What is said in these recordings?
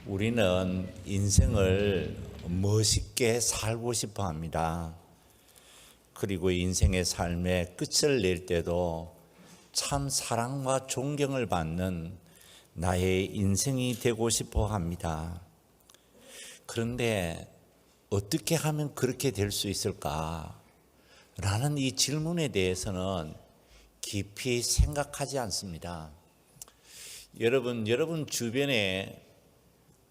우리는 인생을 멋있게 살고 싶어 합니다. 그리고 인생의 삶의 끝을 낼 때도 참 사랑과 존경을 받는 나의 인생이 되고 싶어 합니다. 그런데 어떻게 하면 그렇게 될 수 있을까? 라는 이 질문에 대해서는 깊이 생각하지 않습니다. 여러분 주변에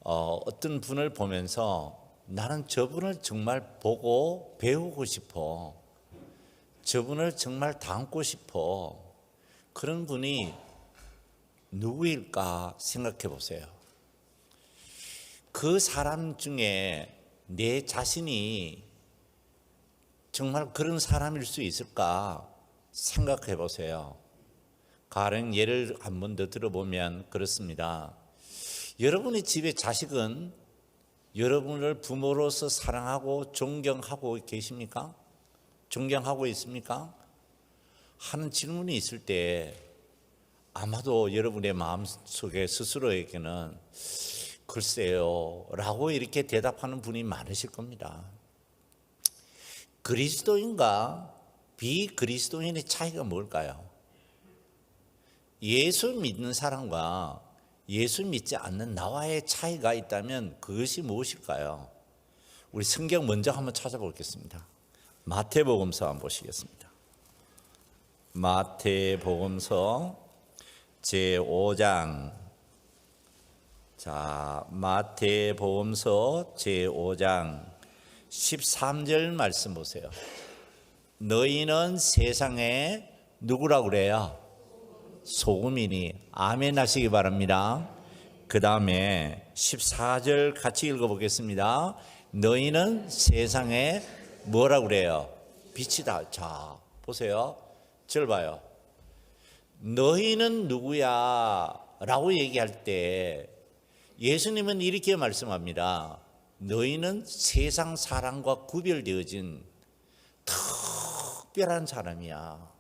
어떤 분을 보면서 나는 저분을 정말 보고 배우고 싶어. 저분을 정말 닮고 싶어. 그런 분이 누구일까 생각해 보세요. 그 사람 중에 내 자신이 정말 그런 사람일 수 있을까 생각해 보세요. 가령 예를 한 번 더 들어보면 그렇습니다. 여러분의 집에 자식은 여러분을 부모로서 사랑하고 존경하고 계십니까? 존경하고 있습니까? 하는 질문이 있을 때 아마도 여러분의 마음속에 스스로에게는 글쎄요 라고 이렇게 대답하는 분이 많으실 겁니다. 그리스도인과 비그리스도인의 차이가 뭘까요? 예수 믿는 사람과 예수 믿지 않는 나와의 차이가 있다면 그것이 무엇일까요? 우리 성경 먼저 한번 찾아보겠습니다. 마태복음서 한번 보시겠습니다. 마태복음서 제5장. 자, 마태복음서 제5장 13절 말씀 보세요. 너희는 세상에 누구라고 그래요? 소금이니. 아멘 하시기 바랍니다. 그 다음에 14절 같이 읽어보겠습니다. 너희는 세상에 뭐라고 그래요? 빛이다. 자, 보세요. 절 봐요. 너희는 누구야? 라고 얘기할 때 예수님은 이렇게 말씀합니다. 너희는 세상 사람과 구별되어진 특별한 사람이야.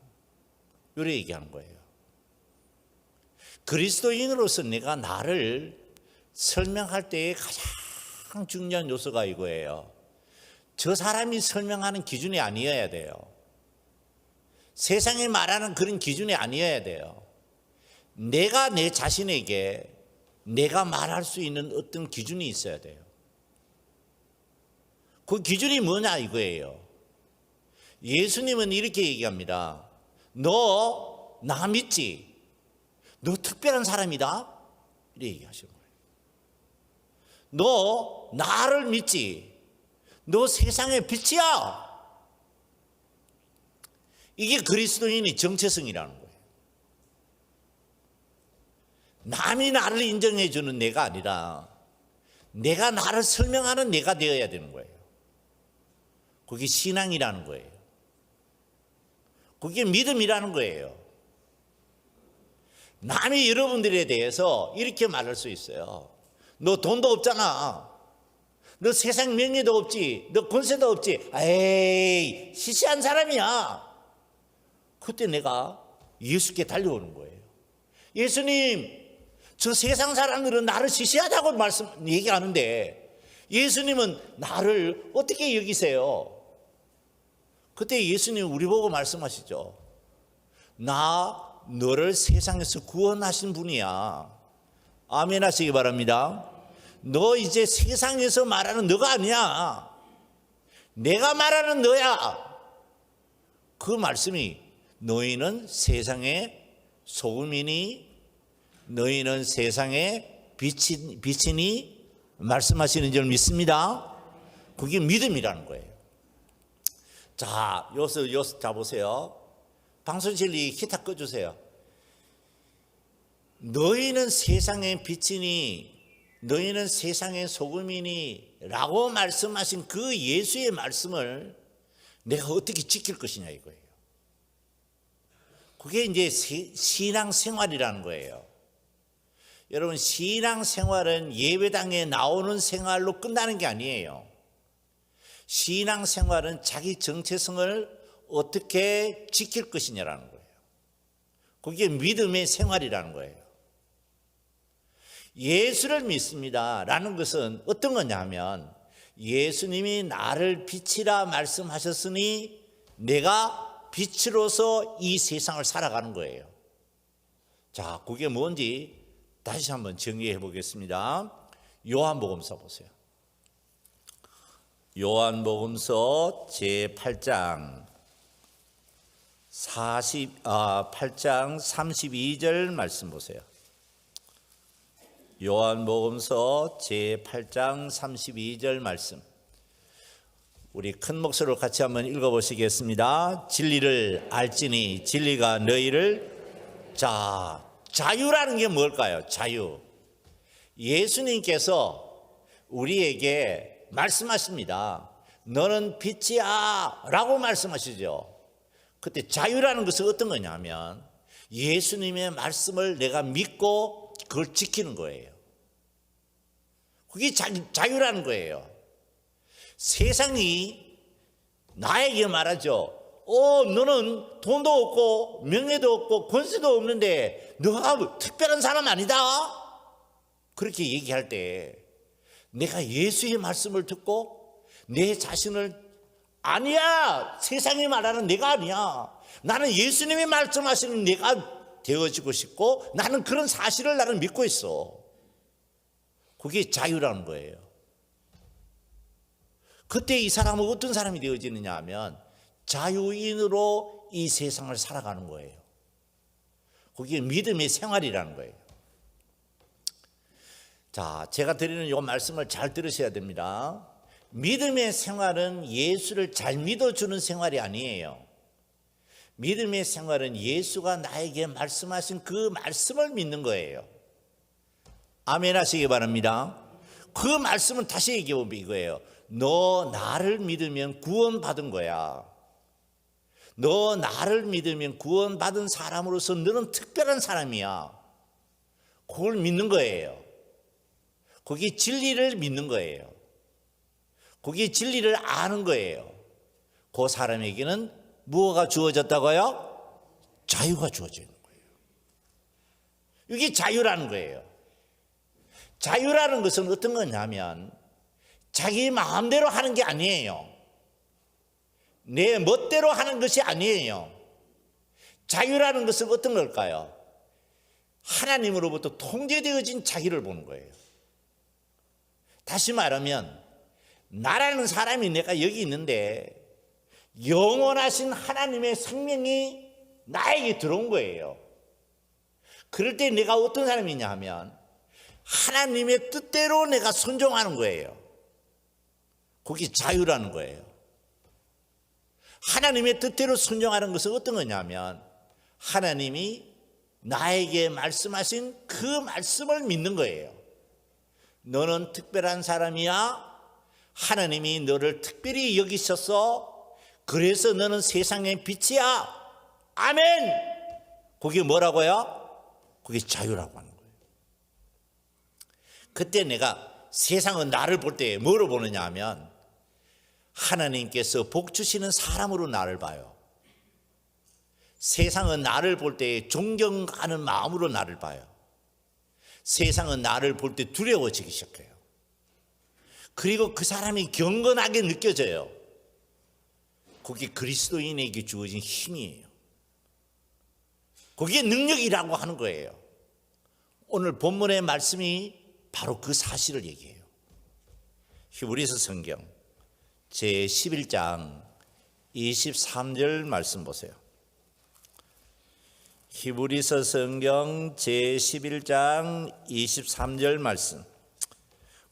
이렇게 얘기하는 거예요. 그리스도인으로서 내가 나를 설명할 때의 가장 중요한 요소가 이거예요. 저 사람이 설명하는 기준이 아니어야 돼요. 세상이 말하는 그런 기준이 아니어야 돼요. 내가 내 자신에게 내가 말할 수 있는 어떤 기준이 있어야 돼요. 그 기준이 뭐냐 이거예요. 예수님은 이렇게 얘기합니다. 너 나 믿지? 너 특별한 사람이다? 이렇게 얘기하시는 거예요. 너 나를 믿지? 너 세상의 빛이야. 이게 그리스도인의 정체성이라는 거예요. 남이 나를 인정해 주는 내가 아니라 내가 나를 설명하는 내가 되어야 되는 거예요. 그게 신앙이라는 거예요. 그게 믿음이라는 거예요. 남이 여러분들에 대해서 이렇게 말할 수 있어요. 너 돈도 없잖아. 너 세상 명예도 없지. 너 권세도 없지. 에이, 시시한 사람이야. 그때 내가 예수께 달려오는 거예요. 예수님, 저 세상 사람들은 나를 시시하다고 얘기하는데 예수님은 나를 어떻게 여기세요? 그때 예수님 우리 보고 말씀하시죠. 나 너를 세상에서 구원하신 분이야. 아멘 하시기 바랍니다. 너 이제 세상에서 말하는 너가 아니야. 내가 말하는 너야. 그 말씀이 너희는 세상의 소금이니 너희는 세상의 빛이니 말씀하시는 줄 믿습니다. 그게 믿음이라는 거예요. 자, 여기서 자 보세요. 방송실이 기타 꺼주세요. 너희는 세상의 빛이니 너희는 세상의 소금이니 라고 말씀하신 그 예수의 말씀을 내가 어떻게 지킬 것이냐 이거예요. 그게 이제 신앙생활이라는 거예요. 여러분, 신앙생활은 예배당에 나오는 생활로 끝나는 게 아니에요. 신앙생활은 자기 정체성을 어떻게 지킬 것이냐라는 거예요. 그게 믿음의 생활이라는 거예요. 예수를 믿습니다 라는 것은 어떤 거냐면 예수님이 나를 빛이라 말씀하셨으니 내가 빛으로서 이 세상을 살아가는 거예요. 자, 그게 뭔지 다시 한번 정리해 보겠습니다. 요한복음서 보세요. 요한복음서 제8장 8장 32절 말씀 보세요. 요한복음서 제8장 32절 말씀, 우리 큰 목소리로 같이 한번 읽어보시겠습니다. 진리를 알지니 진리가 너희를 자유라는 게 뭘까요? 자유. 예수님께서 우리에게 말씀하십니다. 너는 빛이야 라고 말씀하시죠. 그때 자유라는 것은 어떤 거냐면 예수님의 말씀을 내가 믿고 그걸 지키는 거예요. 그게 자유라는 거예요. 세상이 나에게 말하죠. 너는 돈도 없고 명예도 없고 권세도 없는데 너가 특별한 사람 아니다. 그렇게 얘기할 때 내가 예수의 말씀을 듣고 내 자신을 아니야, 세상이 말하는 내가 아니야, 나는 예수님이 말씀하시는 내가 되어지고 싶고 나는 그런 사실을 나는 믿고 있어. 그게 자유라는 거예요. 그때 이 사람은 어떤 사람이 되어지느냐 하면 자유인으로 이 세상을 살아가는 거예요. 그게 믿음의 생활이라는 거예요. 자, 제가 드리는 이 말씀을 잘 들으셔야 됩니다. 믿음의 생활은 예수를 잘 믿어주는 생활이 아니에요. 믿음의 생활은 예수가 나에게 말씀하신 그 말씀을 믿는 거예요. 아멘 하시기 바랍니다. 그 말씀은 다시 얘기해보면 이거예요. 너 나를 믿으면 구원받은 거야. 너 나를 믿으면 구원받은 사람으로서 너는 특별한 사람이야. 그걸 믿는 거예요. 거기 진리를 믿는 거예요. 거기 진리를 아는 거예요. 그 사람에게는 무엇가 주어졌다고요? 자유가 주어지는 거예요. 이게 자유라는 거예요. 자유라는 것은 어떤 거냐면 자기 마음대로 하는 게 아니에요. 내 멋대로 하는 것이 아니에요. 자유라는 것은 어떤 걸까요? 하나님으로부터 통제되어진 자기를 보는 거예요. 다시 말하면 나라는 사람이 내가 여기 있는데 영원하신 하나님의 생명이 나에게 들어온 거예요. 그럴 때 내가 어떤 사람이냐 하면 하나님의 뜻대로 내가 순종하는 거예요. 그게 자유라는 거예요. 하나님의 뜻대로 순종하는 것은 어떤 거냐면 하나님이 나에게 말씀하신 그 말씀을 믿는 거예요. 너는 특별한 사람이야. 하나님이 너를 특별히 여기셔서 그래서 너는 세상의 빛이야. 아멘. 그게 뭐라고요? 그게 자유라고 하는 거예요. 그때 내가 세상은 나를 볼 때 뭐로 보느냐 하면 하나님께서 복 주시는 사람으로 나를 봐요. 세상은 나를 볼 때 존경하는 마음으로 나를 봐요. 세상은 나를 볼 때 두려워지기 시작해요. 그리고 그 사람이 경건하게 느껴져요. 그게 그리스도인에게 주어진 힘이에요. 그게 능력이라고 하는 거예요. 오늘 본문의 말씀이 바로 그 사실을 얘기해요. 히브리서 성경 제11장 23절 말씀 보세요. 히브리서 성경 제11장 23절 말씀,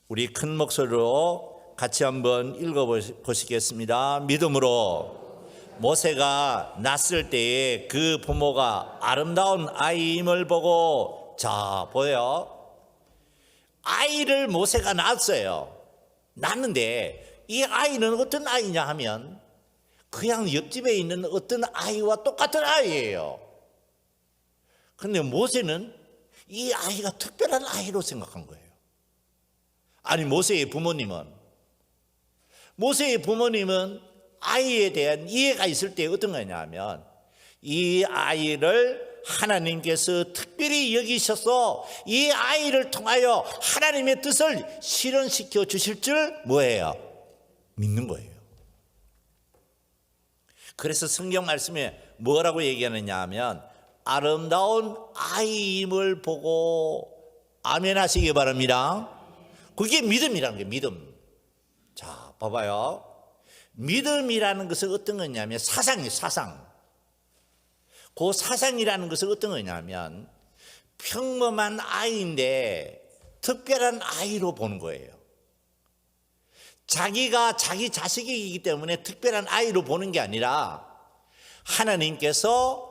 우리 큰 목소리로 같이 한번 읽어보시겠습니다. 믿음으로 모세가 낳았을 때에 그 부모가 아름다운 아이임을 보고, 자 보여요. 아이를 모세가 낳았어요. 낳는데 이 아이는 어떤 아이냐 하면 그냥 옆집에 있는 어떤 아이와 똑같은 아이예요. 그런데 모세는 이 아이가 특별한 아이로 생각한 거예요. 아니, 모세의 부모님은 아이에 대한 이해가 있을 때 어떤 거냐 하면 이 아이를 하나님께서 특별히 여기셔서 이 아이를 통하여 하나님의 뜻을 실현시켜 주실 줄 뭐예요? 믿는 거예요. 그래서 성경 말씀에 뭐라고 얘기하느냐 하면 아름다운 아이임을 보고 아멘 하시기 바랍니다. 그게 믿음이라는 거예요. 믿음. 자, 봐봐요. 믿음이라는 것은 어떤 거냐면 사상이에요. 사상. 그 사상이라는 것은 어떤 거냐면 평범한 아이인데 특별한 아이로 보는 거예요. 자기가 자기 자식이기 때문에 특별한 아이로 보는 게 아니라 하나님께서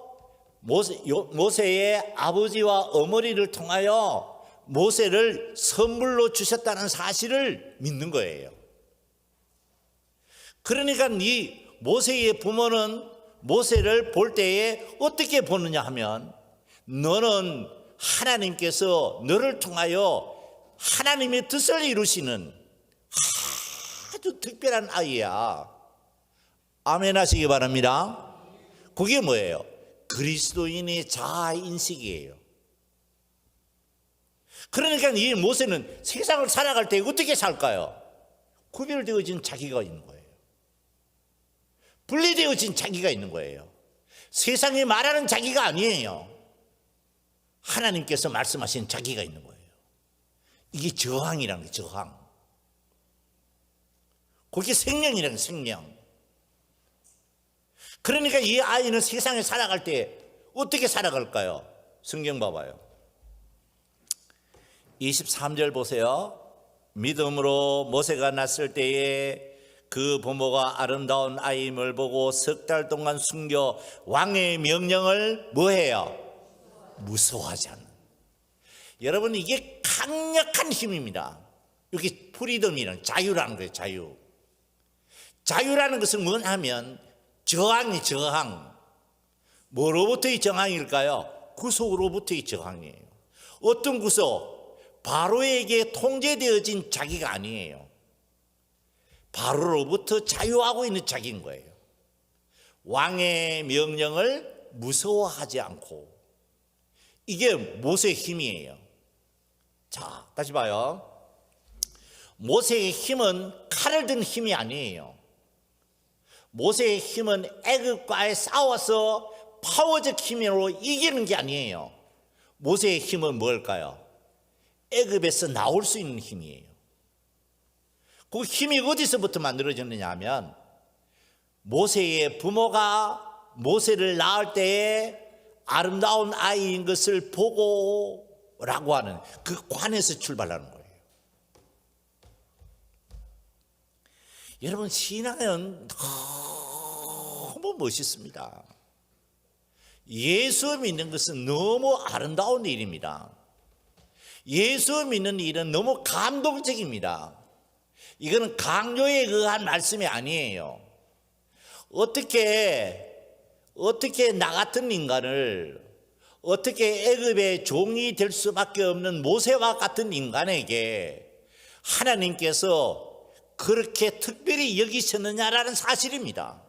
모세의 아버지와 어머니를 통하여 모세를 선물로 주셨다는 사실을 믿는 거예요. 그러니까 이 모세의 부모는 모세를 볼 때에 어떻게 보느냐 하면 너는 하나님께서 너를 통하여 하나님의 뜻을 이루시는 아주 특별한 아이야. 아멘 하시기 바랍니다. 그게 뭐예요? 그리스도인의 자아인식이에요. 그러니까 이 모세는 세상을 살아갈 때 어떻게 살까요? 구별되어진 자기가 있는 거예요. 분리되어진 자기가 있는 거예요. 세상이 말하는 자기가 아니에요. 하나님께서 말씀하신 자기가 있는 거예요. 이게 저항이라는 거예요. 저항. 그게 생명이라는 거예요. 생명. 그러니까 이 아이는 세상에 살아갈 때 어떻게 살아갈까요? 성경 봐봐요. 23절 보세요. 믿음으로 모세가 났을 때에 그 부모가 아름다운 아이임을 보고 석 달 동안 숨겨 왕의 명령을 뭐해요? 무서워하지 않는. 여러분 이게 강력한 힘입니다. 이게 프리덤이라는 자유라는 거예요. 자유. 자유라는 것은 뭐냐면 저항이 저항. 뭐로부터의 저항일까요? 구속으로부터의 저항이에요. 어떤 구속? 바로에게 통제되어진 자기가 아니에요. 바로로부터 자유하고 있는 자기인 거예요. 왕의 명령을 무서워하지 않고. 이게 모세의 힘이에요. 자, 다시 봐요. 모세의 힘은 칼을 든 힘이 아니에요. 모세의 힘은 애굽과의 싸워서 파워적 힘으로 이기는 게 아니에요. 모세의 힘은 뭘까요? 애굽에서 나올 수 있는 힘이에요. 그 힘이 어디서부터 만들어졌느냐 하면 모세의 부모가 모세를 낳을 때에 아름다운 아이인 것을 보고라고 하는 그 관에서 출발하는 거예요. 여러분 신앙은 너무 멋있습니다. 예수 믿는 것은 너무 아름다운 일입니다. 예수 믿는 일은 너무 감동적입니다. 이거는 강요에 의한 말씀이 아니에요. 어떻게 나 같은 인간을 어떻게 애굽의 종이 될 수밖에 없는 모세와 같은 인간에게 하나님께서 그렇게 특별히 여기셨느냐라는 사실입니다.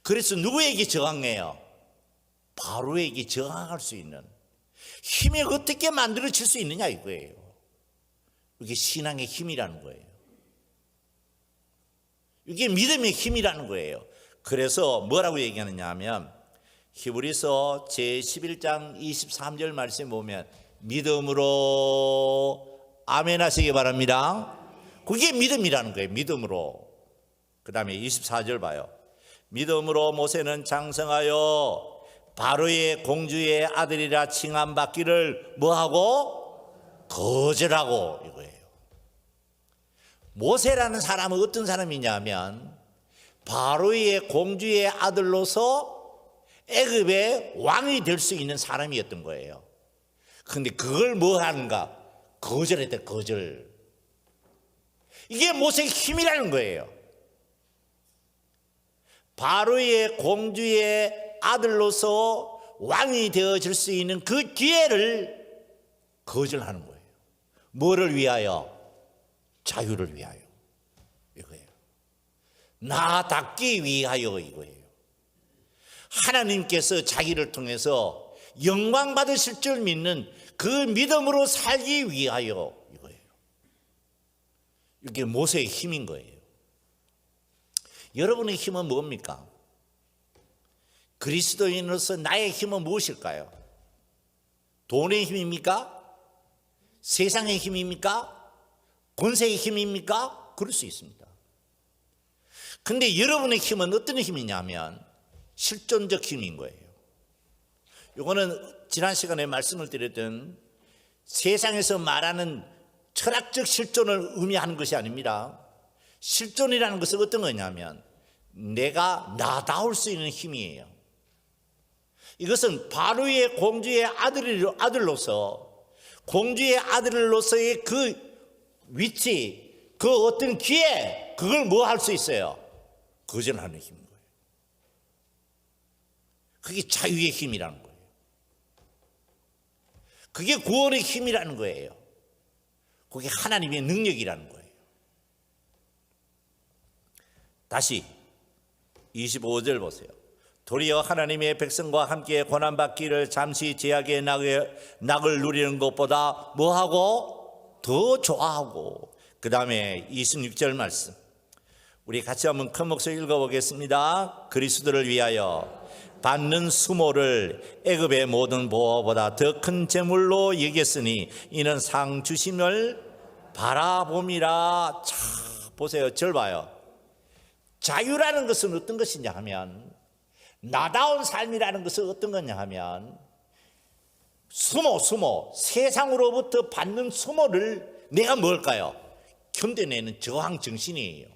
그래서 누구에게 저항해요? 바로에게 저항할 수 있는 힘이 어떻게 만들어질 수 있느냐 이거예요. 이게 신앙의 힘이라는 거예요. 이게 믿음의 힘이라는 거예요. 그래서 뭐라고 얘기하느냐 하면 히브리서 제11장 23절 말씀에 보면 믿음으로 아멘 하시기 바랍니다. 그게 믿음이라는 거예요. 믿음으로. 그 다음에 24절 봐요. 믿음으로 모세는 장성하여 바로의 공주의 아들이라 칭함받기를 뭐하고? 거절하고 이거예요. 모세라는 사람은 어떤 사람이냐면 바로의 공주의 아들로서 애굽의 왕이 될 수 있는 사람이었던 거예요. 그런데 그걸 뭐 하는가? 거절했대. 거절. 이게 모세의 힘이라는 거예요. 바로의 공주의 아들로서 왕이 되어질 수 있는 그 기회를 거절하는 거예요. 뭐를 위하여? 자유를 위하여. 이거예요. 나답기 위하여 이거예요. 하나님께서 자기를 통해서 영광 받으실 줄 믿는 그 믿음으로 살기 위하여 이거예요. 이게 모세의 힘인 거예요. 여러분의 힘은 뭡니까? 그리스도인으로서 나의 힘은 무엇일까요? 돈의 힘입니까? 세상의 힘입니까? 권세의 힘입니까? 그럴 수 있습니다. 근데 여러분의 힘은 어떤 힘이냐면 실존적 힘인 거예요. 이거는 지난 시간에 말씀을 드렸던 세상에서 말하는 철학적 실존을 의미하는 것이 아닙니다. 실존이라는 것은 어떤 거냐면 내가 나다울 수 있는 힘이에요. 이것은 바로의 공주의 아들로서 공주의 아들로서의 그 위치, 그 어떤 기회, 그걸 뭐 할 수 있어요? 거절하는 힘인 거예요. 그게 자유의 힘이라는 거예요. 그게 구원의 힘이라는 거예요. 그게 하나님의 능력이라는 거예요. 다시 25절 보세요. 도리어 하나님의 백성과 함께 고난받기를 잠시 제약의 낙을 누리는 것보다 뭐하고? 더 좋아하고. 그 다음에 26절 말씀 우리 같이 한번 큰 목소리 읽어보겠습니다. 그리스도를 위하여 받는 수모를 애굽의 모든 보화보다 더 큰 재물로 여겼으니 이는 상 주심을 바라봄이라. 자, 보세요. 절 봐요. 자유라는 것은 어떤 것이냐 하면 나다운 삶이라는 것은 어떤 거냐 하면 수모 세상으로부터 받는 수모를 내가 뭘까요? 견뎌내는 저항 정신이에요.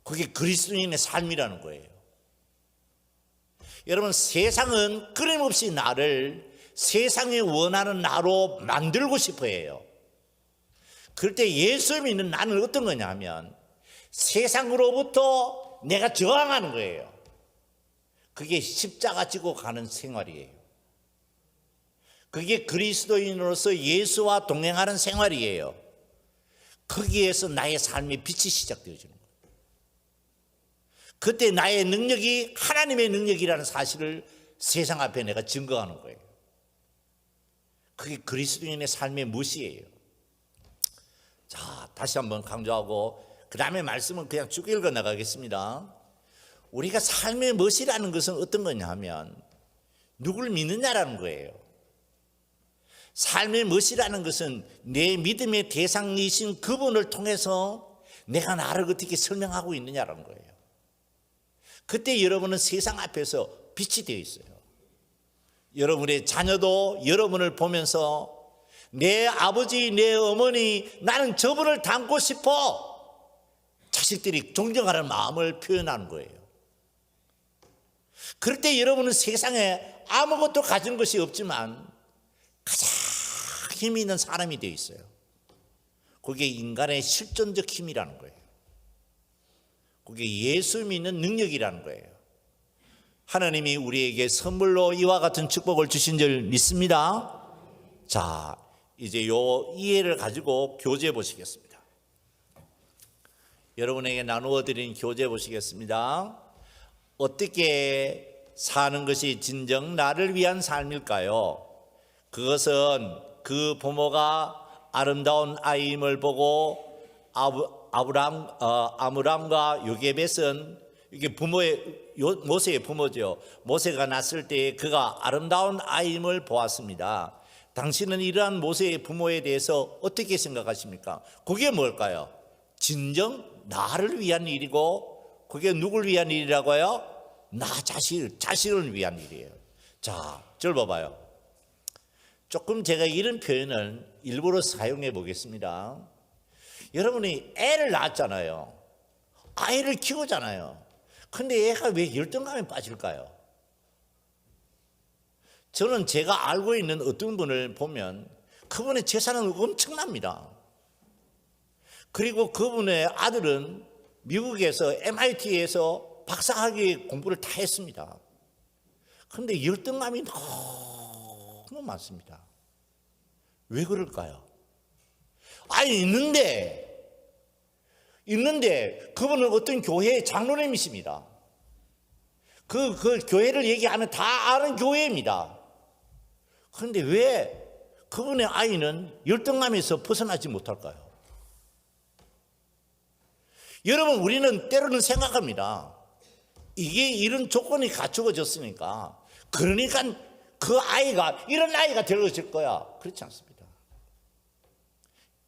그게 그리스도인의 삶이라는 거예요. 여러분, 세상은 끊임없이 나를 세상이 원하는 나로 만들고 싶어 해요. 그럴 때 예수 믿는 나는 어떤 거냐 하면 세상으로부터 내가 저항하는 거예요. 그게 십자가 지고 가는 생활이에요. 그게 그리스도인으로서 예수와 동행하는 생활이에요. 거기에서 나의 삶의 빛이 시작되어지는 거예요. 그때 나의 능력이 하나님의 능력이라는 사실을 세상 앞에 내가 증거하는 거예요. 그게 그리스도인의 삶의 무엇이에요. 자, 다시 한번 강조하고 그 다음에 말씀은 그냥 쭉 읽어 나가겠습니다. 우리가 삶의 무엇이라는 것은 어떤 거냐 하면 누구를 믿느냐라는 거예요. 삶의 무엇이라는 것은 내 믿음의 대상이신 그분을 통해서 내가 나를 어떻게 설명하고 있느냐라는 거예요. 그때 여러분은 세상 앞에서 빛이 되어 있어요. 여러분의 자녀도 여러분을 보면서 내 아버지, 내 어머니, 나는 저분을 닮고 싶어. 자식들이 존경하는 마음을 표현하는 거예요. 그럴 때 여러분은 세상에 아무것도 가진 것이 없지만 가장 힘이 있는 사람이 되어 있어요. 그게 인간의 실존적 힘이라는 거예요. 그게 예수 믿는 능력이라는 거예요. 하나님이 우리에게 선물로 이와 같은 축복을 주신 줄 믿습니다. 자, 이제 요 이해를 가지고 교제해 보시겠습니다. 여러분에게 나누어 드린 교제해 보시겠습니다. 어떻게 사는 것이 진정 나를 위한 삶일까요? 그것은 그 부모가 아름다운 아이임을 보고 아므람과 요게벳은 이게 모세의 부모죠. 모세가 낳았을 때 그가 아름다운 아이임을 보았습니다. 당신은 이러한 모세의 부모에 대해서 어떻게 생각하십니까? 그게 뭘까요? 진정 나를 위한 일이고 그게 누굴 위한 일이라고요? 나 자신을 위한 일이에요. 자, 절 봐봐요. 조금 제가 이런 표현을 일부러 사용해 보겠습니다. 여러분이 애를 낳았잖아요. 아이를 키우잖아요. 근데 애가 왜 열등감에 빠질까요? 저는 제가 알고 있는 어떤 분을 보면 그분의 재산은 엄청납니다. 그리고 그분의 아들은 미국에서 MIT에서 박사학위 공부를 다 했습니다. 그런데 열등감이 너무 많습니다. 왜 그럴까요? 아니 있는데 그분은 어떤 교회의 장로님이십니다. 그 교회를 얘기하면 다 아는 교회입니다. 그런데 왜 그분의 아이는 열등감에서 벗어나지 못할까요? 여러분, 우리는 때로는 생각합니다. 이게 이런 조건이 갖추어졌으니까, 그러니까 그 아이가 이런 아이가 되어질 거야. 그렇지 않습니다.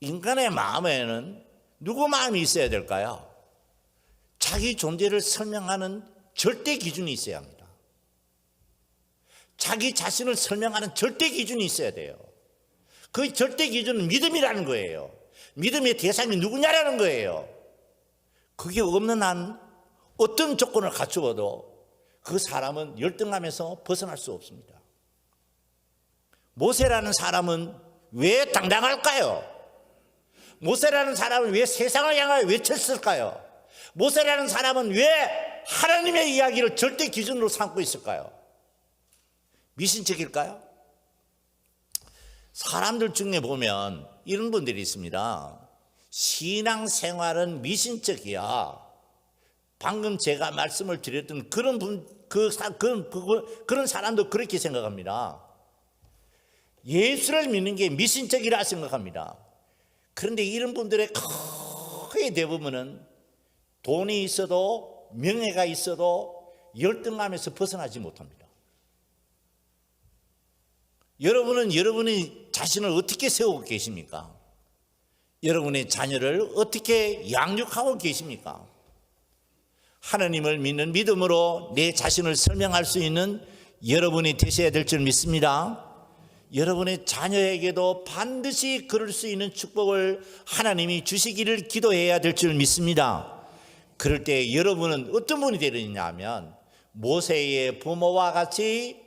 인간의 마음에는 누구 마음이 있어야 될까요? 자기 존재를 설명하는 절대 기준이 있어야 합니다. 자기 자신을 설명하는 절대 기준이 있어야 돼요. 그 절대 기준은 믿음이라는 거예요. 믿음의 대상이 누구냐라는 거예요. 그게 없는 한 어떤 조건을 갖추어도 그 사람은 열등감에서 벗어날 수 없습니다. 모세라는 사람은 왜 당당할까요? 모세라는 사람은 왜 세상을 향하여 외쳤을까요? 모세라는 사람은 왜 하나님의 이야기를 절대 기준으로 삼고 있을까요? 미신적일까요? 사람들 중에 보면 이런 분들이 있습니다. 신앙생활은 미신적이야. 방금 제가 말씀을 드렸던 그런 사람도 그렇게 생각합니다. 예수를 믿는 게 미신적이라 생각합니다. 그런데 이런 분들의 거의 대부분은 돈이 있어도 명예가 있어도 열등감에서 벗어나지 못합니다. 여러분은 여러분의 자신을 어떻게 세우고 계십니까? 여러분의 자녀를 어떻게 양육하고 계십니까? 하나님을 믿는 믿음으로 내 자신을 설명할 수 있는 여러분이 되셔야 될 줄 믿습니다. 여러분의 자녀에게도 반드시 그럴 수 있는 축복을 하나님이 주시기를 기도해야 될 줄 믿습니다. 그럴 때 여러분은 어떤 분이 되느냐 하면 모세의 부모와 같이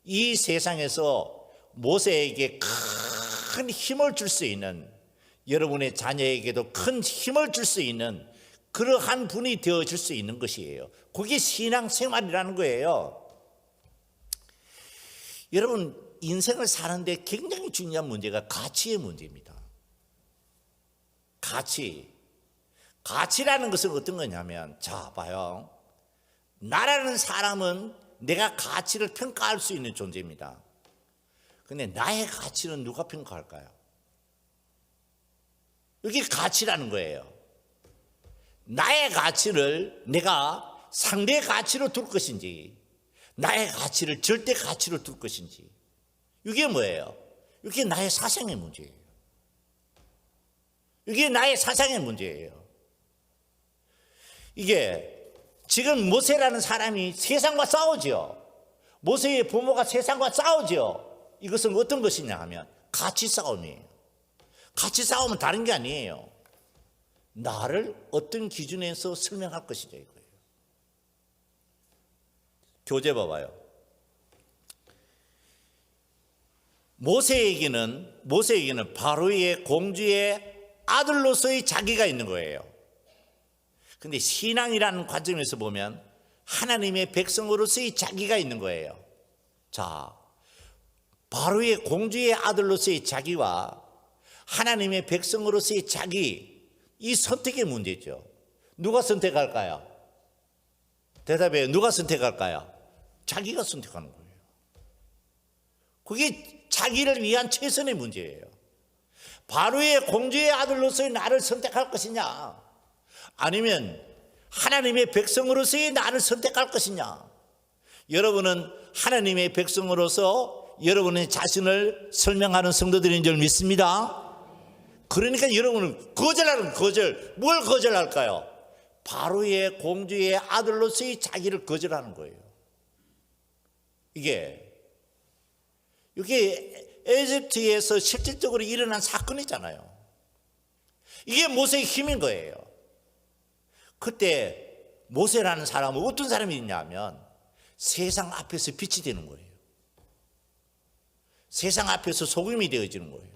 이 세상에서 모세에게 큰 힘을 줄 수 있는, 여러분의 자녀에게도 큰 힘을 줄 수 있는 그러한 분이 되어줄 수 있는 것이에요. 그게 신앙생활이라는 거예요. 여러분, 인생을 사는데 굉장히 중요한 문제가 가치의 문제입니다. 가치라는 것은 어떤 거냐면, 자 봐요, 나라는 사람은 내가 가치를 평가할 수 있는 존재입니다. 근데 나의 가치는 누가 평가할까요? 이게 가치라는 거예요. 나의 가치를 내가 상대의 가치로 둘 것인지, 나의 가치를 절대 가치로 둘 것인지, 이게 뭐예요? 이게 나의 사상의 문제예요. 이게 나의 사상의 문제예요. 이게 지금 모세라는 사람이 세상과 싸우죠. 모세의 부모가 세상과 싸우죠. 이것은 어떤 것이냐 하면 가치 싸움이에요. 가치 싸움은 다른 게 아니에요. 나를 어떤 기준에서 설명할 것이냐 이거예요. 교재 봐봐요. 모세에게는 바로의 공주의 아들로서의 자기가 있는 거예요. 근데 신앙이라는 관점에서 보면 하나님의 백성으로서의 자기가 있는 거예요. 자, 바로의 공주의 아들로서의 자기와 하나님의 백성으로서의 자기, 이 선택의 문제죠. 누가 선택할까요? 대답해요. 누가 선택할까요? 자기가 선택하는 거예요. 그게 자기를 위한 최선의 문제예요. 바로의 공주의 아들로서의 나를 선택할 것이냐, 아니면 하나님의 백성으로서의 나를 선택할 것이냐. 여러분은 하나님의 백성으로서 여러분의 자신을 설명하는 성도들인 줄 믿습니다. 그러니까 여러분은 거절하는 거절, 뭘 거절할까요? 바로의 공주의 아들로서의 자기를 거절하는 거예요. 이게 에집트에서 실질적으로 일어난 사건이잖아요. 이게 모세의 힘인 거예요. 그때 모세라는 사람은 어떤 사람이 있냐면 세상 앞에서 빛이 되는 거예요. 세상 앞에서 소금이 되어지는 거예요.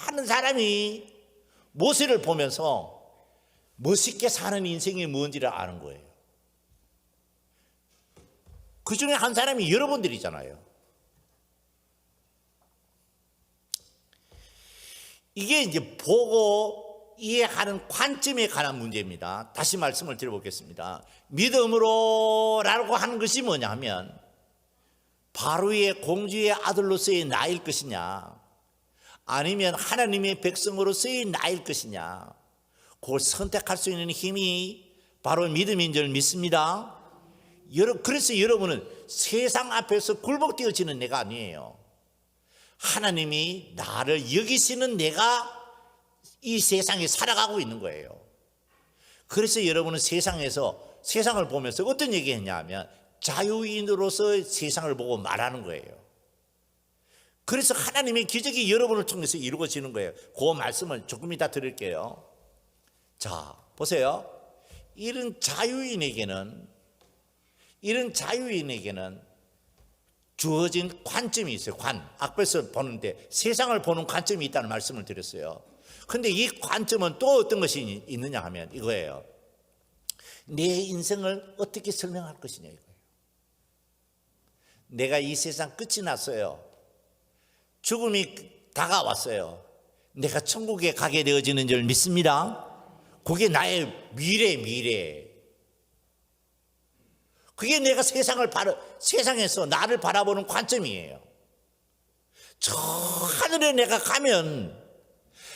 많은 사람이 모세를 보면서 멋있게 사는 인생이 뭔지를 아는 거예요. 그 중에 한 사람이 여러분들이잖아요. 이게 이제 보고 이해하는 관점에 관한 문제입니다. 다시 말씀을 드려보겠습니다. 믿음으로라고 하는 것이 뭐냐 하면 바로의 공주의 아들로서의 나일 것이냐, 아니면 하나님의 백성으로서의 나일 것이냐, 그걸 선택할 수 있는 힘이 바로 믿음인 줄 믿습니다. 그래서 여러분은 세상 앞에서 굴복되어지는 내가 아니에요. 하나님이 나를 여기시는 내가 이 세상에 살아가고 있는 거예요. 그래서 여러분은 세상을 보면서 어떤 얘기했냐 하면 자유인으로서 세상을 보고 말하는 거예요. 그래서 하나님의 기적이 여러분을 통해서 이루어지는 거예요. 그 말씀을 조금 이따 드릴게요. 자, 보세요. 이런 자유인에게는 주어진 관점이 있어요. 앞에서 보는데 세상을 보는 관점이 있다는 말씀을 드렸어요. 그런데 이 관점은 또 어떤 것이 있느냐 하면 이거예요. 내 인생을 어떻게 설명할 것이냐 이거예요. 내가 이 세상 끝이 났어요. 죽음이 다가왔어요. 내가 천국에 가게 되어지는 줄 믿습니다. 그게 나의 미래. 그게 내가 세상에서 나를 바라보는 관점이에요. 저 하늘에 내가 가면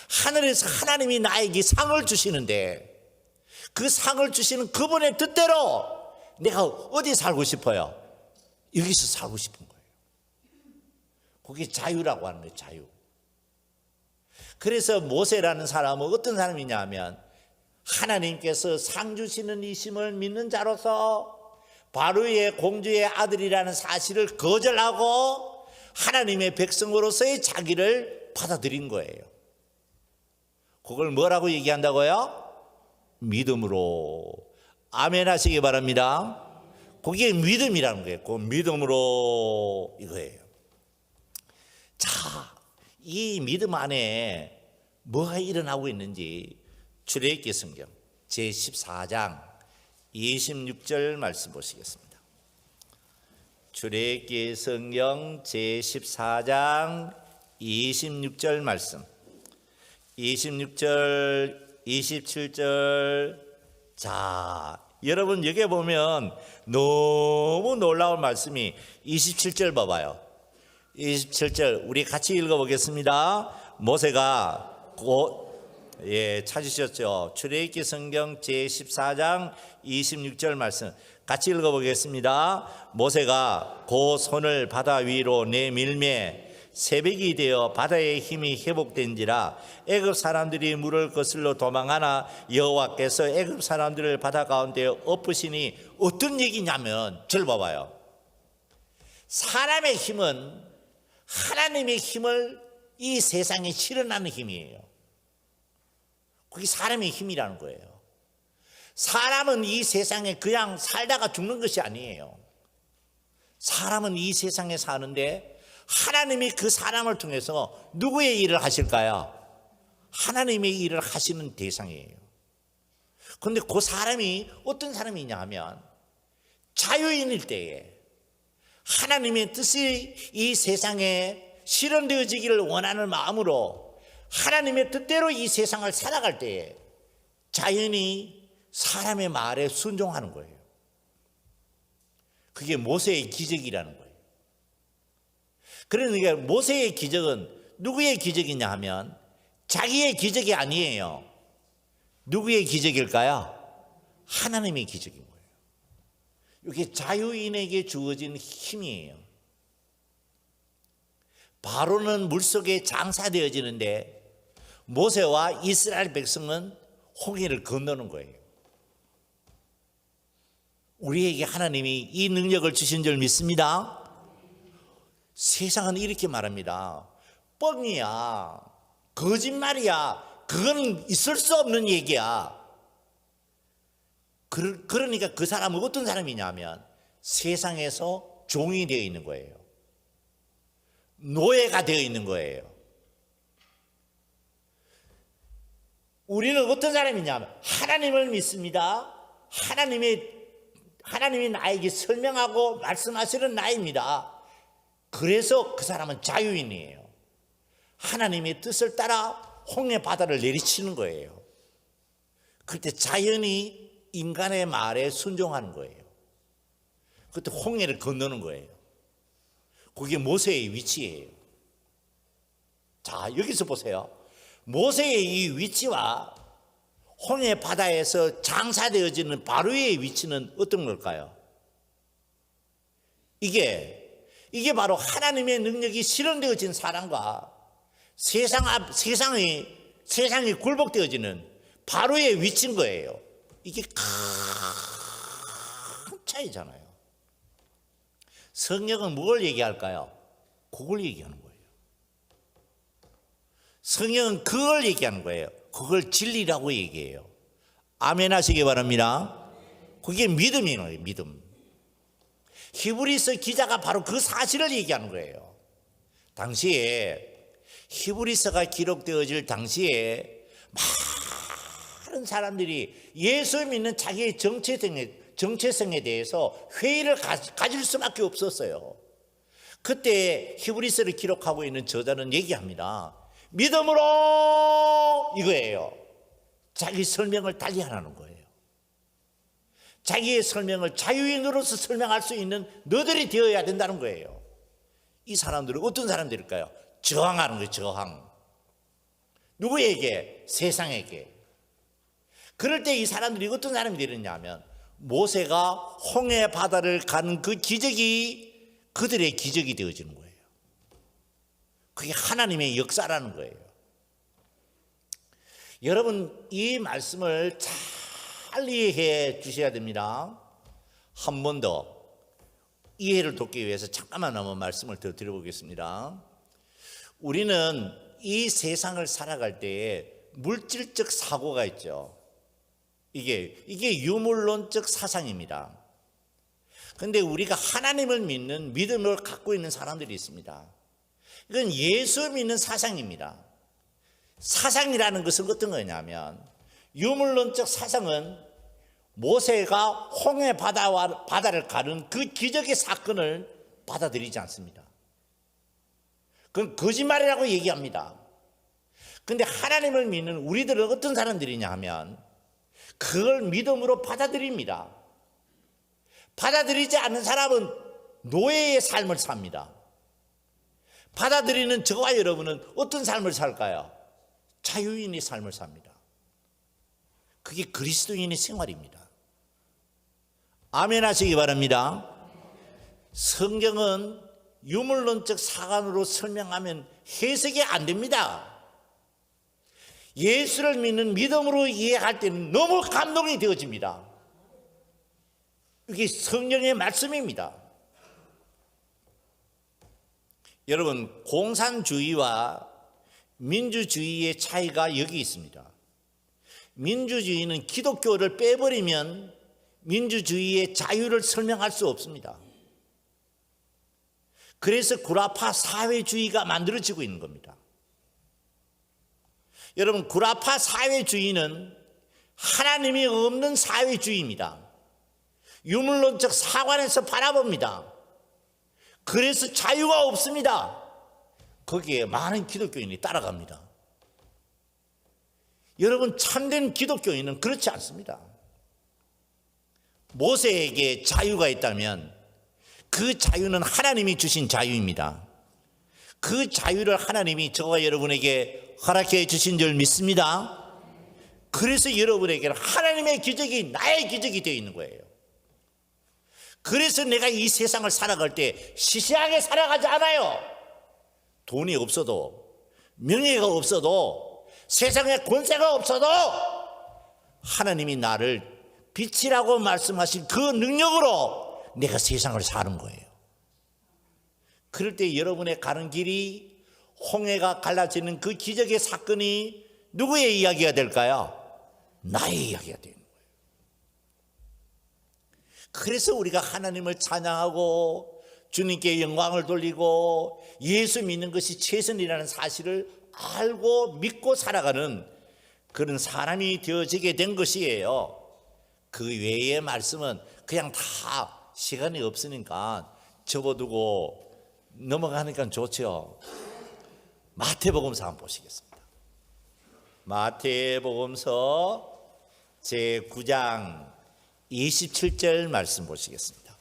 하늘에서 하나님이 나에게 상을 주시는데 그 상을 주시는 그분의 뜻대로 내가 어디 살고 싶어요? 여기서 살고 싶은 거예요. 그게 자유라고 하는 거예요. 자유. 그래서 모세라는 사람은 어떤 사람이냐 하면 하나님께서 상 주시는 이심을 믿는 자로서 바로의 공주의 아들이라는 사실을 거절하고 하나님의 백성으로서의 자기를 받아들인 거예요. 그걸 뭐라고 얘기한다고요? 믿음으로. 아멘 하시기 바랍니다. 그게 믿음이라는 거예요. 그 믿음으로 이거예요. 자, 이 믿음 안에 뭐가 일어나고 있는지 출애굽기 성경 제14장 26절 말씀 보시겠습니다. 출애굽기 성경 제14장 26절 말씀, 26절, 27절. 자, 여러분 여기 보면 너무 놀라운 말씀이 27절 봐봐요. 27절 우리 같이 읽어보겠습니다. 모세가 찾으셨죠? 출애굽기 성경 제14장 26절 말씀 같이 읽어보겠습니다. 모세가 그 손을 바다 위로 내밀매 새벽이 되어 바다의 힘이 회복된지라 애굽 사람들이 물을 거슬러 도망하나 여호와께서 애굽 사람들을 바다 가운데 엎으시니 어떤 얘기냐면 절 봐봐요. 사람의 힘은 하나님의 힘을 이 세상에 실현하는 힘이에요. 그게 사람의 힘이라는 거예요. 사람은 이 세상에 그냥 살다가 죽는 것이 아니에요. 사람은 이 세상에 사는데 하나님이 그 사람을 통해서 누구의 일을 하실까요? 하나님의 일을 하시는 대상이에요. 그런데 그 사람이 어떤 사람이냐 하면 자유인일 때에 하나님의 뜻이 이 세상에 실현되어지기를 원하는 마음으로 하나님의 뜻대로 이 세상을 살아갈 때에 자연히 사람의 말에 순종하는 거예요. 그게 모세의 기적이라는 거예요. 그러니까 모세의 기적은 누구의 기적이냐 하면 자기의 기적이 아니에요. 누구의 기적일까요? 하나님의 기적인 거예요. 이게 자유인에게 주어진 힘이에요. 바로는 물속에 장사되어지는데 모세와 이스라엘 백성은 홍해를 건너는 거예요. 우리에게 하나님이 이 능력을 주신 줄 믿습니다. 세상은 이렇게 말합니다. 뻥이야, 거짓말이야, 그건 있을 수 없는 얘기야. 그러니까 그 사람은 어떤 사람이냐면 세상에서 종이 되어 있는 거예요. 노예가 되어 있는 거예요. 우리는 어떤 사람이냐면 하나님을 믿습니다. 하나님이 나에게 설명하고 말씀하시는 나입니다. 그래서 그 사람은 자유인이에요. 하나님의 뜻을 따라 홍해 바다를 내리치는 거예요. 그때 자연히 인간의 말에 순종하는 거예요. 그때 홍해를 건너는 거예요. 그게 모세의 위치예요. 자, 여기서 보세요. 모세의 이 위치와 홍해 바다에서 장사되어지는 바로의 위치는 어떤 걸까요? 이게 바로 하나님의 능력이 실현되어진 사람과 세상이 굴복되어지는 바로의 위치인 거예요. 이게 큰 차이잖아요. 성경은 뭘 얘기할까요? 그걸 얘기하는 거예요. 성경은 그걸 얘기하는 거예요. 그걸 진리라고 얘기해요. 아멘 하시기 바랍니다. 그게 믿음이에요. 믿음. 히브리서 기자가 바로 그 사실을 얘기하는 거예요. 당시에 히브리서가 기록되어질 당시에 많은 사람들이 예수 믿는 자기의 정체성에 대해서 회의를 가질 수밖에 없었어요. 그때 히브리서를 기록하고 있는 저자는 얘기합니다. 믿음으로 이거예요. 자기 설명을 달리 하라는 거예요. 자기의 설명을 자유인으로서 설명할 수 있는 너들이 되어야 된다는 거예요. 이 사람들은 어떤 사람들일까요? 저항하는 거예요. 저항. 누구에게? 세상에게. 그럴 때 이 사람들이 어떤 사람이 되느냐면 모세가 홍해 바다를 간 그 기적이 그들의 기적이 되어지는 거예요. 그게 하나님의 역사라는 거예요. 여러분, 이 말씀을 잘 이해해 주셔야 됩니다. 한 번 더 이해를 돕기 위해서 잠깐만 한번 말씀을 더 드려보겠습니다. 우리는 이 세상을 살아갈 때에 물질적 사고가 있죠. 이게 유물론적 사상입니다. 그런데 우리가 하나님을 믿는 믿음을 갖고 있는 사람들이 있습니다. 이건 예수 믿는 사상입니다. 사상이라는 것은 어떤 거냐면 유물론적 사상은 모세가 홍해 바다를 가른 그 기적의 사건을 받아들이지 않습니다. 그건 거짓말이라고 얘기합니다. 그런데 하나님을 믿는 우리들은 어떤 사람들이냐 하면 그걸 믿음으로 받아들입니다. 받아들이지 않는 사람은 노예의 삶을 삽니다. 받아들이는 저와 여러분은 어떤 삶을 살까요? 자유인의 삶을 삽니다. 그게 그리스도인의 생활입니다. 아멘 하시기 바랍니다. 성경은 유물론적 사관으로 설명하면 해석이 안 됩니다. 예수를 믿는 믿음으로 이해할 때는 너무 감동이 되어집니다. 이게 성경의 말씀입니다. 여러분, 공산주의와 민주주의의 차이가 여기 있습니다. 민주주의는 기독교를 빼버리면 민주주의의 자유를 설명할 수 없습니다. 그래서 구라파 사회주의가 만들어지고 있는 겁니다. 여러분, 구라파 사회주의는 하나님이 없는 사회주의입니다. 유물론적 사관에서 바라봅니다. 그래서 자유가 없습니다. 거기에 많은 기독교인이 따라갑니다. 여러분, 참된 기독교인은 그렇지 않습니다. 모세에게 자유가 있다면 그 자유는 하나님이 주신 자유입니다. 그 자유를 하나님이 저와 여러분에게 허락해 주신 줄 믿습니다. 그래서 여러분에게는 하나님의 기적이 나의 기적이 되어 있는 거예요. 그래서 내가 이 세상을 살아갈 때 시시하게 살아가지 않아요. 돈이 없어도, 명예가 없어도, 세상에 권세가 없어도 하나님이 나를 빛이라고 말씀하신 그 능력으로 내가 세상을 사는 거예요. 그럴 때 여러분의 가는 길이 홍해가 갈라지는 그 기적의 사건이 누구의 이야기가 될까요? 나의 이야기가 되는 거예요. 그래서 우리가 하나님을 찬양하고 주님께 영광을 돌리고 예수 믿는 것이 최선이라는 사실을 알고 믿고 살아가는 그런 사람이 되어지게 된 것이에요. 그 외의 말씀은 그냥 다 시간이 없으니까 접어두고 넘어가니까 좋죠. 마태복음서 한번 보시겠습니다. 마태복음서 제9장 27절 말씀 보시겠습니다.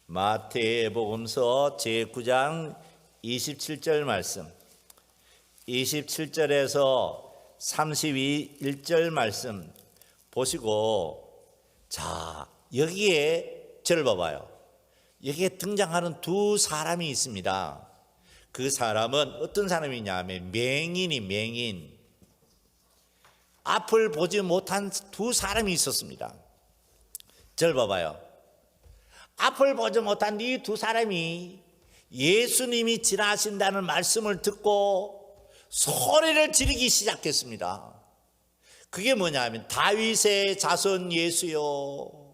마태복음서 제9장 27절 말씀, 27절에서 31절 말씀 보시고, 자, 여기에 저를 봐봐요. 여기에 등장하는 두 사람이 있습니다. 그 사람은 어떤 사람이냐 하면 맹인. 앞을 보지 못한 두 사람이 있었습니다. 저를 봐봐요. 앞을 보지 못한 이 두 사람이 예수님이 지나신다는 말씀을 듣고 소리를 지르기 시작했습니다. 그게 뭐냐 하면 다윗의 자손 예수요,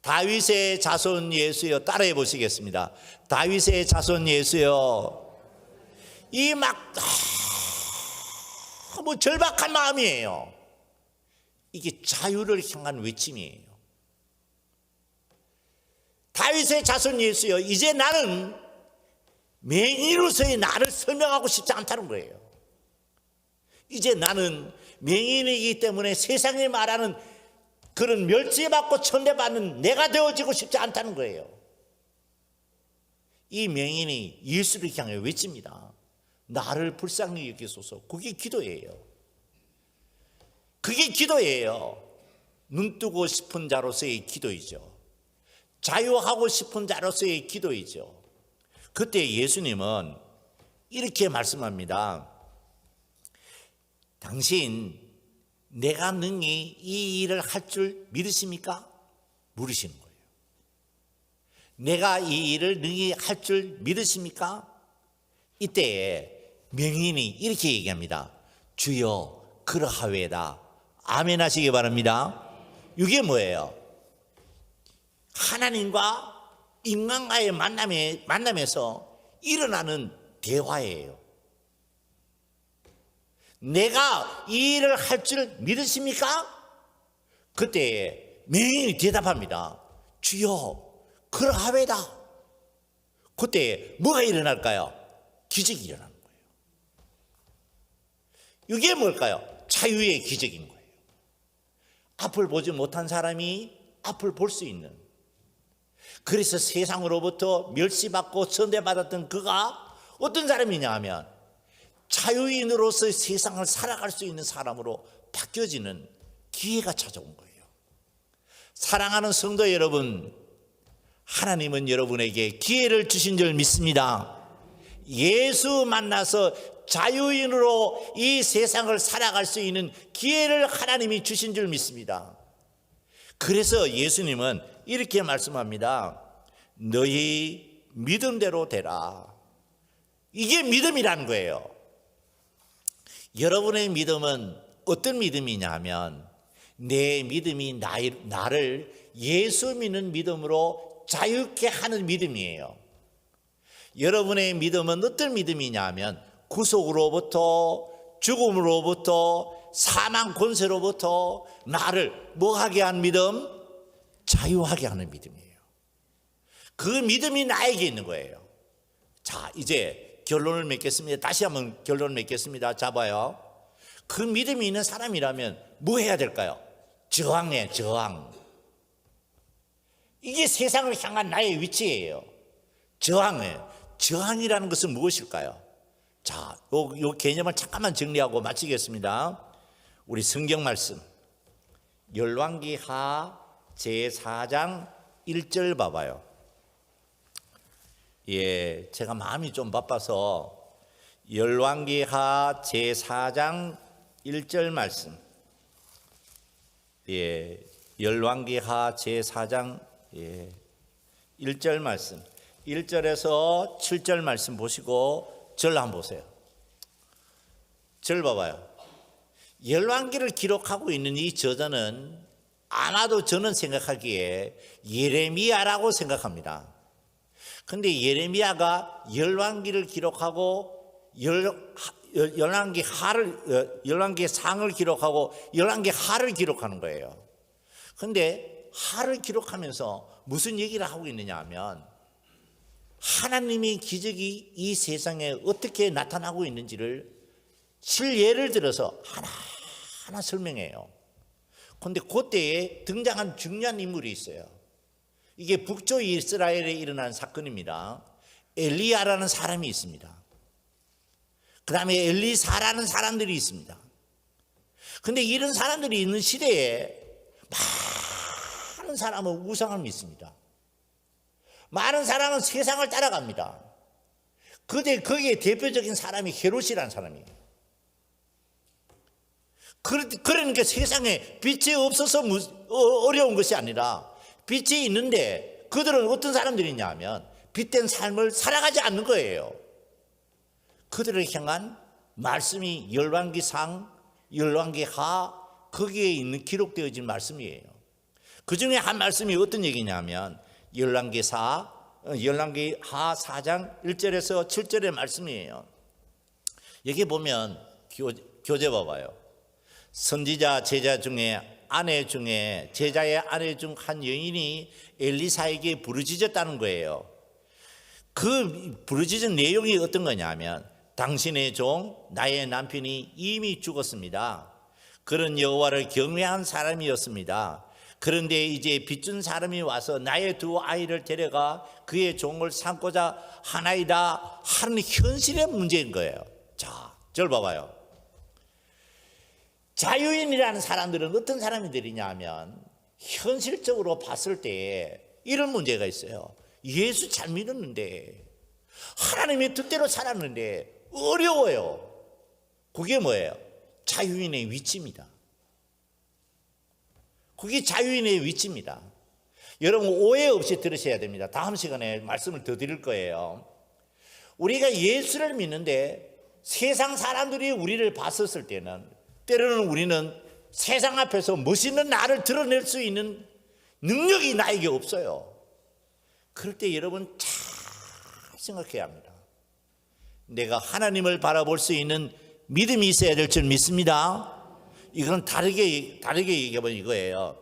다윗의 자손 예수요. 따라해 보시겠습니다. 다윗의 자손 예수요. 이 막 너무 절박한 마음이에요. 이게 자유를 향한 외침이에요. 다윗의 자손 예수요, 이제 나는 맹인으로서의 나를 설명하고 싶지 않다는 거예요. 이제 나는 맹인이기 때문에 세상이 말하는 그런 멸시받고 천대받는 내가 되어지고 싶지 않다는 거예요. 이 맹인이 예수를 향해 외칩니다. 나를 불쌍히 여기소서. 그게 기도예요. 그게 기도예요. 눈 뜨고 싶은 자로서의 기도이죠. 자유하고 싶은 자로서의 기도이죠. 그때 예수님은 이렇게 말씀합니다. 당신 내가 능히 이 일을 할 줄 믿으십니까? 물으시는 거예요. 내가 이 일을 능히 할 줄 믿으십니까? 이때에 맹인이 이렇게 얘기합니다. 주여 그러하외다. 아멘 하시기 바랍니다. 이게 뭐예요? 하나님과 인간과의 만남에서 일어나는 대화예요. 내가 이 일을 할 줄 믿으십니까? 그때 맹인이 대답합니다. 주여 그러하외다. 그때 뭐가 일어날까요? 기적이 일어나는 거예요. 이게 뭘까요? 자유의 기적인 거예요. 앞을 보지 못한 사람이 앞을 볼 수 있는, 그래서 세상으로부터 멸시받고 천대받았던 그가 어떤 사람이냐 하면 자유인으로서 세상을 살아갈 수 있는 사람으로 바뀌어지는 기회가 찾아온 거예요. 사랑하는 성도 여러분, 하나님은 여러분에게 기회를 주신 줄 믿습니다. 예수 만나서 자유인으로 이 세상을 살아갈 수 있는 기회를 하나님이 주신 줄 믿습니다. 그래서 예수님은 이렇게 말씀합니다. 너희 믿음대로 되라. 이게 믿음이라는 거예요. 여러분의 믿음은 어떤 믿음이냐 하면 내 믿음이 나를 예수 믿는 믿음으로 자유케 하는 믿음이에요. 여러분의 믿음은 어떤 믿음이냐 하면 구속으로부터, 죽음으로부터, 사망 권세로부터 나를 뭐하게 하는 믿음? 자유하게 하는 믿음이에요. 그 믿음이 나에게 있는 거예요. 자, 이제 결론을 맺겠습니다. 다시 한번 결론을 맺겠습니다. 잡아요. 그 믿음이 있는 사람이라면 뭐 해야 될까요? 저항해, 저항. 이게 세상을 향한 나의 위치예요. 저항해. 저항이라는 것은 무엇일까요? 자, 요 개념을 잠깐만 정리하고 마치겠습니다. 우리 성경 말씀 열왕기하 제4장 1절 봐봐요. 예, 제가 마음이 좀 바빠서 열왕기하 제4장 1절 말씀, 예, 열왕기하 제4장 1절 말씀, 1절에서 7절 말씀 보시고 절 한번 보세요. 절 봐봐요. 열왕기를 기록하고 있는 이 저자는 아마도 저는 생각하기에 예레미야라고 생각합니다. 근데 예레미야가 열왕기를 기록하고 열왕기 상을 기록하고 열왕기 하를 기록하는 거예요. 근데 하를 기록하면서 무슨 얘기를 하고 있느냐 하면 하나님의 기적이 이 세상에 어떻게 나타나고 있는지를 실예를 들어서 하나 설명해요. 그런데 그때에 등장한 중요한 인물이 있어요. 이게 북쪽 이스라엘에 일어난 사건입니다. 엘리야라는 사람이 있습니다. 그 다음에 엘리사라는 사람들이 있습니다. 그런데 이런 사람들이 있는 시대에 많은 사람은 우상을 믿습니다. 많은 사람은 세상을 따라갑니다. 그때 거기에 대표적인 사람이 헤롯이라는 사람이에요. 그러니까 세상에 빛이 없어서 어려운 것이 아니라 빛이 있는데 그들은 어떤 사람들이냐 하면 빛된 삶을 살아가지 않는 거예요. 그들을 향한 말씀이 열왕기상, 열왕기하 거기에 있는 기록되어진 말씀이에요. 그 중에 한 말씀이 어떤 얘기냐면 열왕기하 4장 1절에서 7절의 말씀이에요. 여기 보면 교재 봐봐요. 선지자 제자 중에 아내 중에 제자의 아내 중 한 여인이 엘리사에게 부르짖었다는 거예요. 그 부르짖은 내용이 어떤 거냐면 당신의 종 나의 남편이 이미 죽었습니다. 그런 여호와를 경외한 사람이었습니다. 그런데 이제 빚준 사람이 와서 나의 두 아이를 데려가 그의 종을 삼고자 하나이다 하는 현실의 문제인 거예요. 자, 저를 봐봐요. 자유인이라는 사람들은 어떤 사람들이냐 하면 현실적으로 봤을 때 이런 문제가 있어요. 예수 잘 믿었는데 하나님의 뜻대로 살았는데 어려워요. 그게 뭐예요? 자유인의 위치입니다. 그게 자유인의 위치입니다. 여러분 오해 없이 들으셔야 됩니다. 다음 시간에 말씀을 더 드릴 거예요. 우리가 예수를 믿는데 세상 사람들이 우리를 봤었을 때는 때로는 우리는 세상 앞에서 멋있는 나를 드러낼 수 있는 능력이 나에게 없어요. 그럴 때 여러분 잘 생각해야 합니다. 내가 하나님을 바라볼 수 있는 믿음이 있어야 될 줄 믿습니다. 이건 다르게 얘기해보면 이거예요.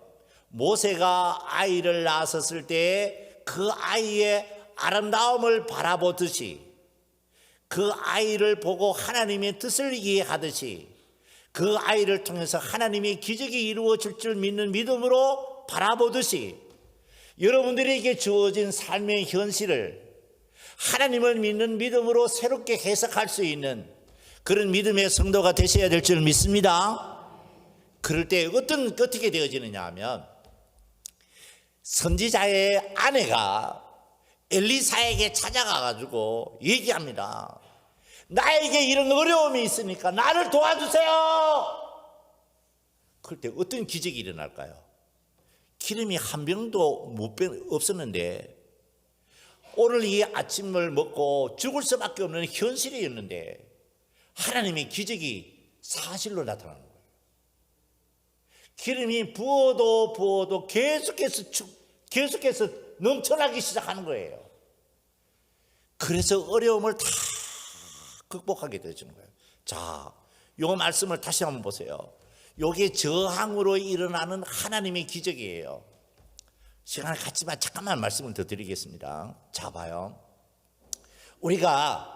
모세가 아이를 낳았을 때 그 아이의 아름다움을 바라보듯이 그 아이를 보고 하나님의 뜻을 이해하듯이 그 아이를 통해서 하나님의 기적이 이루어질 줄 믿는 믿음으로 바라보듯이 여러분들에게 주어진 삶의 현실을 하나님을 믿는 믿음으로 새롭게 해석할 수 있는 그런 믿음의 성도가 되셔야 될 줄 믿습니다. 그럴 때 어떻게 되어지느냐 하면 선지자의 아내가 엘리사에게 찾아가가지고 얘기합니다. 나에게 이런 어려움이 있으니까 나를 도와주세요. 그럴 때 어떤 기적이 일어날까요? 기름이 한 병도 없었는데 오늘 이 아침을 먹고 죽을 수밖에 없는 현실이었는데 하나님의 기적이 사실로 나타나는 거예요. 기름이 부어도 계속해서 넘쳐나기 시작하는 거예요. 그래서 어려움을 다 극복하게 되어지는 거예요. 자, 요 말씀을 다시 한번 보세요. 요게 저항으로 일어나는 하나님의 기적이에요. 시간을 갖지만 잠깐만 말씀을 더 드리겠습니다. 자, 봐요. 우리가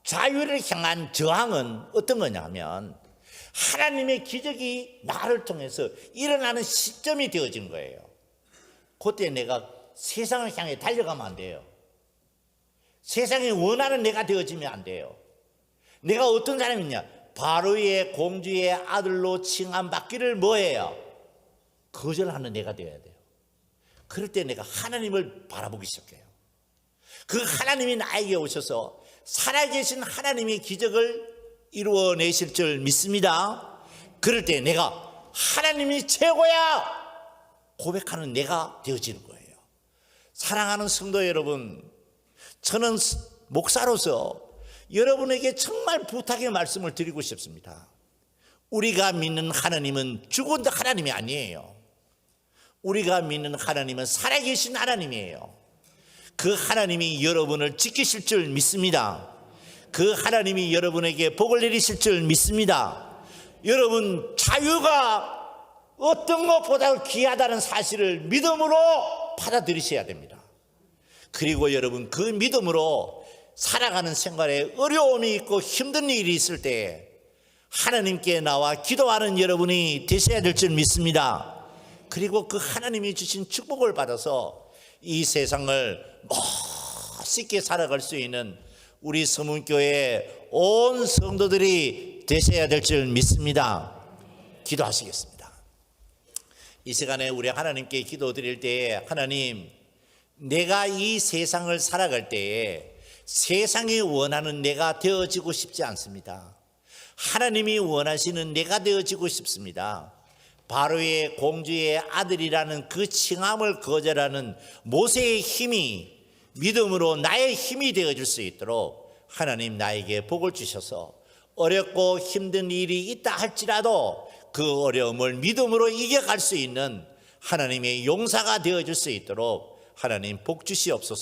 자유를 향한 저항은 어떤 거냐면 하나님의 기적이 나를 통해서 일어나는 시점이 되어진 거예요. 그때 내가 세상을 향해 달려가면 안 돼요. 세상이 원하는 내가 되어지면 안 돼요. 내가 어떤 사람이냐? 바로의 공주의 아들로 칭함받기를 뭐예요? 거절하는 내가 되어야 돼요. 그럴 때 내가 하나님을 바라보기 시작해요. 그 하나님이 나에게 오셔서 살아계신 하나님의 기적을 이루어내실 줄 믿습니다. 그럴 때 내가 하나님이 최고야 고백하는 내가 되어지는 거예요. 사랑하는 성도 여러분, 저는 목사로서 여러분에게 정말 부탁의 말씀을 드리고 싶습니다. 우리가 믿는 하나님은 죽은 하나님이 아니에요. 우리가 믿는 하나님은 살아계신 하나님이에요. 그 하나님이 여러분을 지키실 줄 믿습니다. 그 하나님이 여러분에게 복을 내리실 줄 믿습니다. 여러분, 자유가 어떤 것보다 귀하다는 사실을 믿음으로 받아들이셔야 됩니다. 그리고 여러분, 그 믿음으로 살아가는 생활에 어려움이 있고 힘든 일이 있을 때 하나님께 나와 기도하는 여러분이 되셔야 될 줄 믿습니다. 그리고 그 하나님이 주신 축복을 받아서 이 세상을 멋있게 살아갈 수 있는 우리 서문교회 온 성도들이 되셔야 될 줄 믿습니다. 기도하시겠습니다. 이 시간에 우리 하나님께 기도드릴 때에 하나님, 내가 이 세상을 살아갈 때에 세상이 원하는 내가 되어지고 싶지 않습니다. 하나님이 원하시는 내가 되어지고 싶습니다. 바로의 공주의 아들이라는 그 칭함을 거절하는 모세의 힘이 믿음으로 나의 힘이 되어줄 수 있도록 하나님 나에게 복을 주셔서 어렵고 힘든 일이 있다 할지라도 그 어려움을 믿음으로 이겨갈 수 있는 하나님의 용사가 되어줄 수 있도록 하나님 복 주시옵소서.